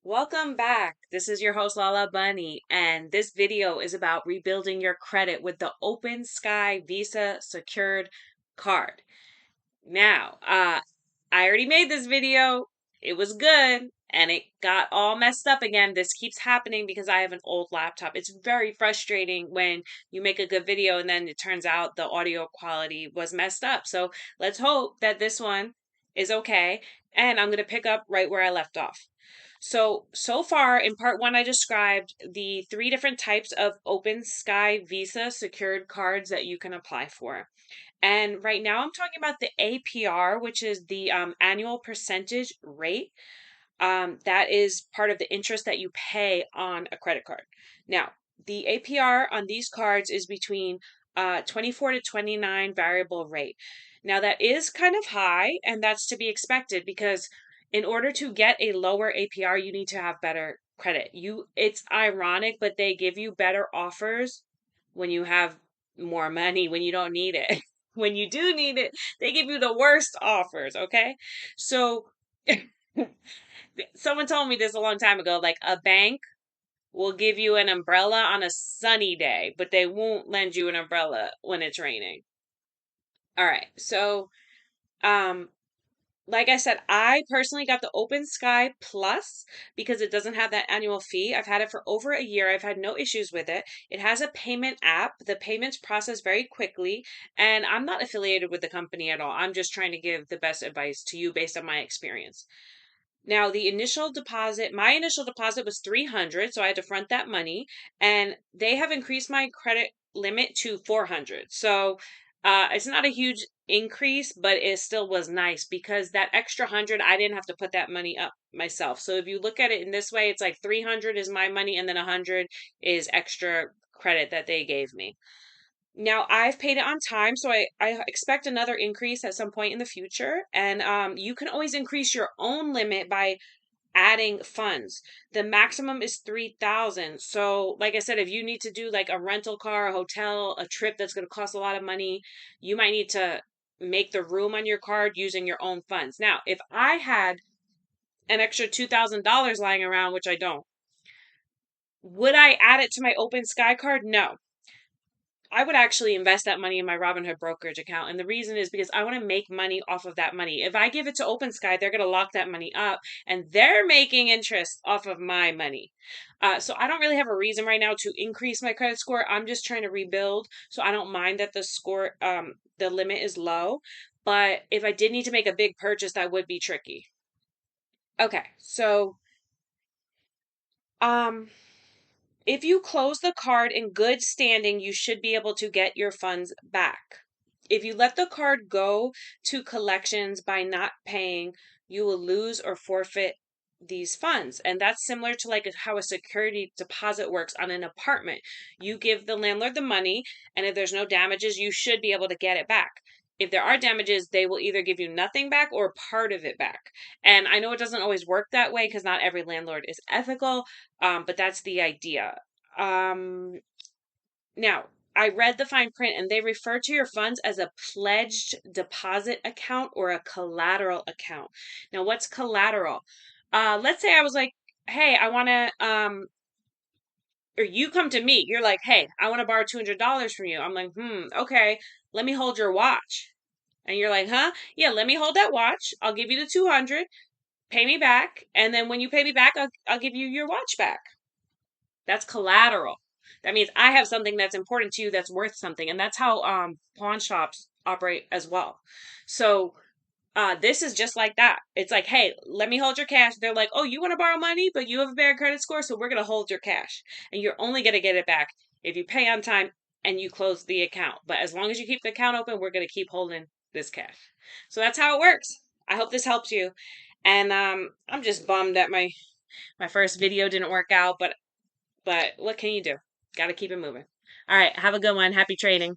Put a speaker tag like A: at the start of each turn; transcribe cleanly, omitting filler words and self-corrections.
A: Welcome back. This is your host Lala Bunny, and this video is about rebuilding your credit with the Open Sky Visa secured card. Now, I already made this video. It was good, and it got all messed up again. This keeps happening because I have an old laptop. It's very frustrating when you make a good video and then it turns out the audio quality was messed up. So let's hope that this one is okay, and I'm going to pick up right where I left off. So far in part one, I described the three different types of Open Sky Visa secured cards that you can apply for. And right now, I'm talking about the APR, which is the annual percentage rate. That is part of the interest that you pay on a credit card. Now, the APR on these cards is between 24 to 29 variable rate. Now, that is kind of high, and that's to be expected because in order to get a lower APR, you need to have better credit. It's ironic, but they give you better offers when you have more money, when you don't need it. When you do need it, they give you the worst offers, okay? So someone told me this a long time ago, like a bank will give you an umbrella on a sunny day, but they won't lend you an umbrella when it's raining. All right. So, um like I said, I personally got the Open Sky Plus because it doesn't have that annual fee. I've had it for over a year. I've had no issues with it. It has a payment app. The payments process very quickly, and I'm not affiliated with the company at all. I'm just trying to give the best advice to you based on my experience. Now, my initial deposit was 300, so I had to front that money, and they have increased my credit limit to 400. So, it's not a huge increase, but it still was nice because that extra 100, I didn't have to put that money up myself. So if you look at it in this way, it's like 300 is my money and then 100 is extra credit that they gave me. Now I've paid it on time, so I expect another increase at some point in the future. And you can always increase your own limit by adding funds. The maximum is 3,000. So, like I said, if you need to do like a rental car, a hotel, a trip that's going to cost a lot of money, you might need to make the room on your card using your own funds. Now, if I had an extra $2,000 lying around, which I don't, would I add it to my Open Sky card? No. I would actually invest that money in my Robinhood brokerage account. And the reason is because I want to make money off of that money. If I give it to OpenSky, they're going to lock that money up and they're making interest off of my money. So I don't really have a reason right now to increase my credit score. I'm just trying to rebuild. So I don't mind that the limit is low. But if I did need to make a big purchase, that would be tricky. Okay. So, um, if you close the card in good standing, you should be able to get your funds back. If you let the card go to collections by not paying, you will lose or forfeit these funds. And that's similar to like how a security deposit works on an apartment. You give the landlord the money, and if there's no damages, you should be able to get it back. If there are damages, they will either give you nothing back or part of it back. And I know it doesn't always work that way because not every landlord is ethical, but that's the idea. Um, Now, I read the fine print and they refer to your funds as a pledged deposit account or a collateral account. Now, what's collateral? Let's say I was like, hey, I want to, or you come to me, you're like, hey, I want to borrow $200 from you. I'm like, okay, let me hold your watch. And you're like, huh? Yeah, let me hold that watch. I'll give you the 200, pay me back. And then when you pay me back, I'll give you your watch back. That's collateral. That means I have something that's important to you that's worth something. And that's how pawn shops operate as well. So this is just like that. It's like, hey, let me hold your cash. They're like, oh, you want to borrow money, but you have a bad credit score, so we're going to hold your cash. And you're only going to get it back if you pay on time and you close the account. But as long as you keep the account open, we're going to keep holding this cash. So that's how it works. I hope this helps you. And I'm just bummed that my first video didn't work out, but what can you do? Got to keep it moving. All right. Have a good one. Happy trading.